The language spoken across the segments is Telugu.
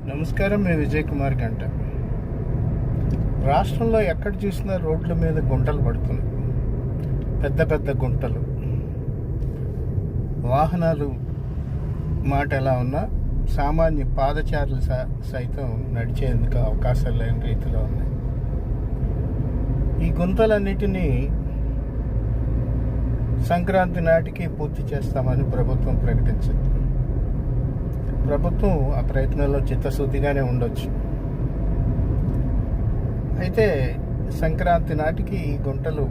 నమస్కారం. మీ విజయ్ కుమార్ గంట. రాష్ట్రంలో ఎక్కడ చూసినా రోడ్ల మీద గుంటలు పడుతున్నాయి. పెద్ద పెద్ద గుంటలు. వాహనాలు మాట ఎలా ఉన్నా సామాన్య పాదచారులు సైతం నడిచేందుకు అవకాశాలు లేని రీతిలో ఉన్నాయి. ఈ గుంతలన్నిటినీ సంక్రాంతి నాటికి పూర్తి చేస్తామని ప్రభుత్వం ప్రకటించింది. ప్రభుత్వం ఆ ప్రయత్నంలో చిత్తశుద్ధిగానే ఉండొచ్చు. అయితే సంక్రాంతి నాటికి ఈ గుంటలు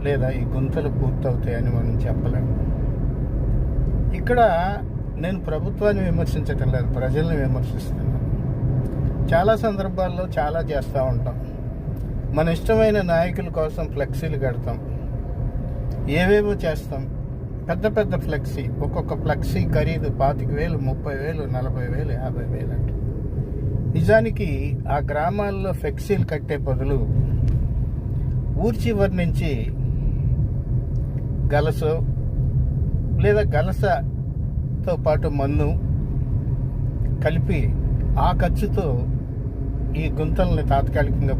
లేదా ఈ గుంతలు పూర్తవుతాయని మనం చెప్పలేము. ఇక్కడ నేను ప్రభుత్వాన్ని విమర్శించటం లేదు, ప్రజల్ని విమర్శిస్తున్నాను. చాలా సందర్భాల్లో చాలా చేస్తూ ఉంటాం. మన ఇష్టమైన నాయకుల కోసం ఫ్లెక్సీలు కడతాం, ఏవేవో చేస్తాం. పెద్ద పెద్ద ఫ్లెక్సీ, ఒక్కొక్క ఫ్లెక్సీ ఖరీదు 25,000, 30,000, 40,000, 50,000 అంట. నిజానికి ఆ గ్రామాల్లో ఫ్లెక్సీలు కట్టే బదులు ఊరి చివరి నుంచి గలసో లేదా గలసతో పాటు మన్ను కలిపి ఆ ఖర్చుతో ఈ గుంతల్ని తాత్కాలికంగా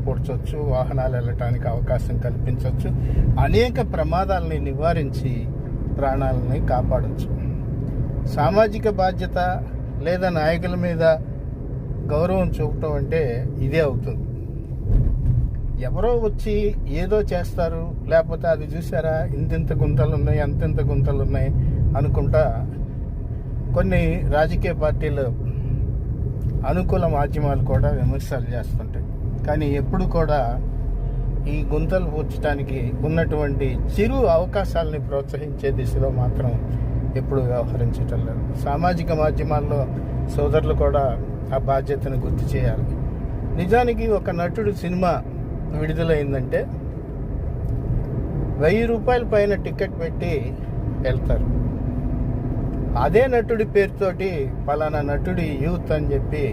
పూడ్చవచ్చు, వాహనాలు వెళ్ళటానికి అవకాశం కల్పించవచ్చు, అనేక ప్రమాదాలని నివారించి ప్రాణాలని కాపాడవచ్చు. సామాజిక బాధ్యత లేదా నాయకుల మీద గౌరవం చూపటం అంటే ఇదే అవుతుంది. ఎవరో వచ్చి ఏదో చేస్తారు, లేకపోతే అది చూసారా ఇంతింత గుంతలు ఉన్నాయి, అంతింత గుంతలు ఉన్నాయి అనుకుంటా కొన్ని రాజకీయ పార్టీలు అనుకూల మాధ్యమాలు కూడా విమర్శలు చేస్తుంటాయి. కానీ ఎప్పుడు కూడా ఈ గుంతలు పూడ్చడానికి ఉన్నటువంటి చిరు అవకాశాలని ప్రోత్సహించే దిశలో మాత్రం ఎప్పుడు వ్యవహరించటం లేదు. సామాజిక మాధ్యమాల్లో సోదరులు కూడా ఆ బాధ్యతను గుర్తు చేయాలి. నిజానికి ఒక నటుడు సినిమా విడుదలైందంటే 1,000 రూపాయల పైన టికెట్ పెట్టి వెళ్తారు. అదే నటుడి పేరుతోటి పలానా నటుడి యూత్ అని చెప్పి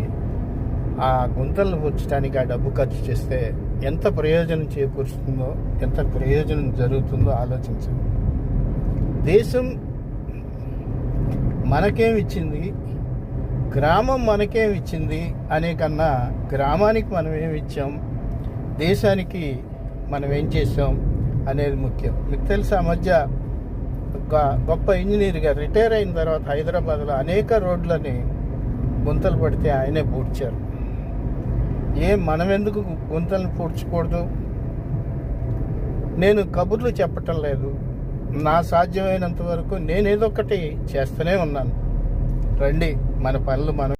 ఆ గుంతలను పూడ్చడానికి ఆ డబ్బు ఖర్చు చేస్తే ఎంత ప్రయోజనం చేకూరుస్తుందో, ఎంత ప్రయోజనం జరుగుతుందో ఆలోచించండి. దేశం మనకేమిచ్చింది, గ్రామం మనకేమిచ్చింది అనే కన్నా గ్రామానికి మనం ఏమిచ్చాం, దేశానికి మనం ఏం చేసాం అనేది ముఖ్యం. మీకు తెలుసా, మధ్య ఒక గొప్ప ఇంజనీర్గా రిటైర్ అయిన తర్వాత హైదరాబాద్లో అనేక రోడ్లని గుంతలు పడితే ఆయనే పూడ్చారు. మనం ఎందుకు గుంతలను పూడ్చకూడదు? నేను కబుర్లు చెప్పటం లేదు, నా సాధ్యమైనంత వరకు నేనేదో ఒకటి చేస్తూనే ఉన్నాను. రండి, మన పనులు మనం